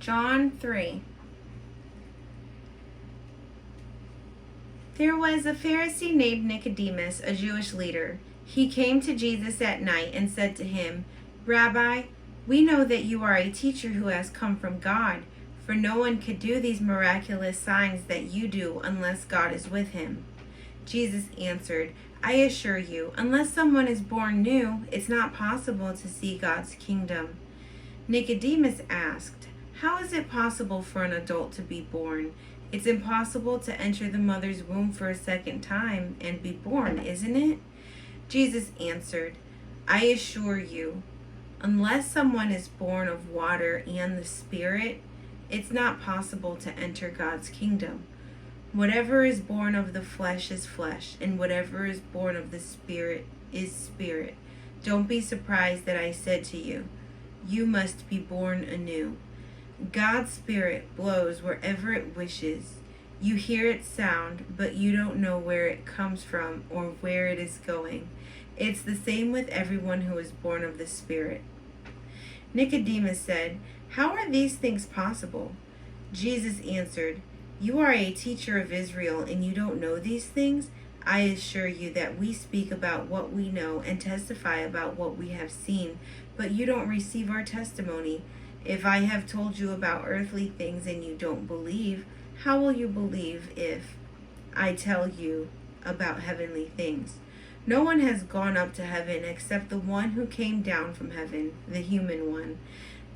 John 3. There was a Pharisee named Nicodemus, a Jewish leader. He came to Jesus at night and said to him, "Rabbi, we know that you are a teacher who has come from God, for no one could do these miraculous signs that you do unless God is with him." Jesus answered, "I assure you, unless someone is born new, it's not possible to see God's kingdom." Nicodemus asked, "How is it possible for an adult to be born? It's impossible to enter the mother's womb for a second time and be born, isn't it?" Jesus answered, "I assure you, unless someone is born of water and the Spirit, it's not possible to enter God's kingdom. Whatever is born of the flesh is flesh, and whatever is born of the Spirit is spirit. Don't be surprised that I said to you, 'You must be born anew.' God's Spirit blows wherever it wishes. You hear its sound, but you don't know where it comes from or where it is going. It's the same with everyone who is born of the Spirit." Nicodemus said, "How are these things possible?" Jesus answered, "You are a teacher of Israel, and you don't know these things? I assure you that we speak about what we know and testify about what we have seen, but you don't receive our testimony. If I have told you about earthly things and you don't believe, how will you believe if I tell you about heavenly things? No one has gone up to heaven except the one who came down from heaven, the human one.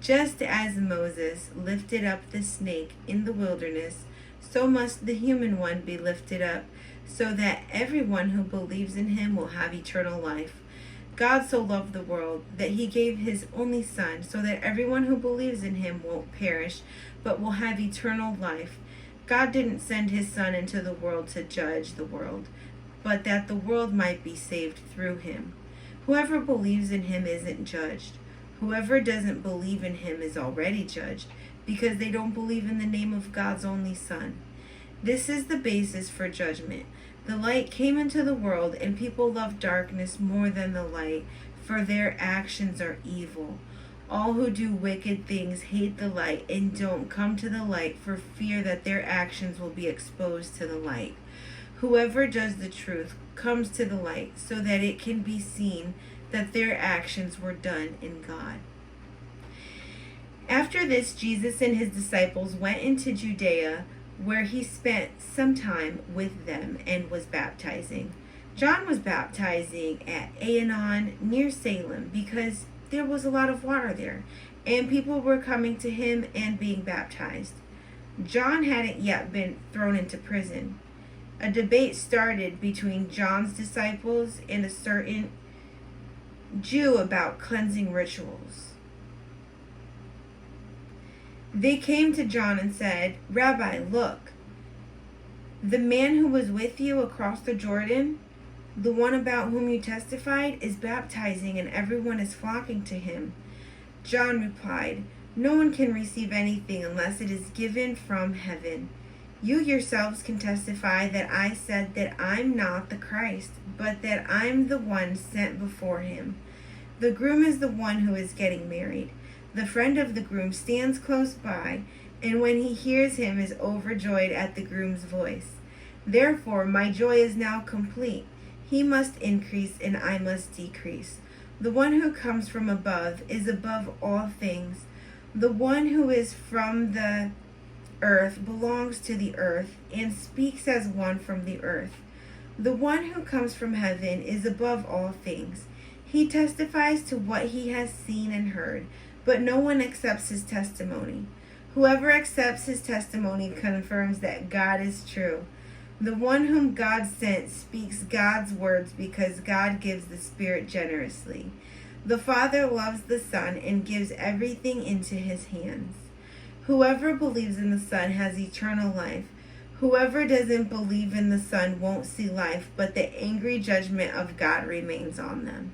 Just as Moses lifted up the snake in the wilderness, so must the human one be lifted up, so that everyone who believes in him will have eternal life. God so loved the world that he gave his only Son, so that everyone who believes in him won't perish, but will have eternal life. God didn't send his Son into the world to judge the world, but that the world might be saved through him. Whoever believes in him isn't judged. Whoever doesn't believe in him is already judged, because they don't believe in the name of God's only Son. This is the basis for judgment. The light came into the world, and people loved darkness more than the light, for their actions are evil. All who do wicked things hate the light and don't come to the light for fear that their actions will be exposed to the light. Whoever does the truth comes to the light so that it can be seen that their actions were done in God." After this, Jesus and his disciples went into Judea, where he spent some time with them and was baptizing. John was baptizing at Aenon near Salem because there was a lot of water there, and people were coming to him and being baptized. John hadn't yet been thrown into prison. A debate started between John's disciples and a certain Jew about cleansing rituals. They came to John and said, "Rabbi, look, the man who was with you across the Jordan, the one about whom you testified, is baptizing and everyone is flocking to him." John replied, "No one can receive anything unless it is given from heaven. You yourselves can testify that I said that I'm not the Christ, but that I'm the one sent before him. The groom is the one who is getting married. The friend of the groom stands close by, and when he hears him is overjoyed at the groom's voice. Therefore, my joy is now complete. He must increase and I must decrease. The one who comes from above is above all things. The one who is from the earth belongs to the earth and speaks as one from the earth. The one who comes from heaven is above all things. He testifies to what he has seen and heard, but no one accepts his testimony. Whoever accepts his testimony confirms that God is true. The one whom God sent speaks God's words because God gives the Spirit generously. The Father loves the Son and gives everything into his hands. Whoever believes in the Son has eternal life. Whoever doesn't believe in the Son won't see life, but the angry judgment of God remains on them."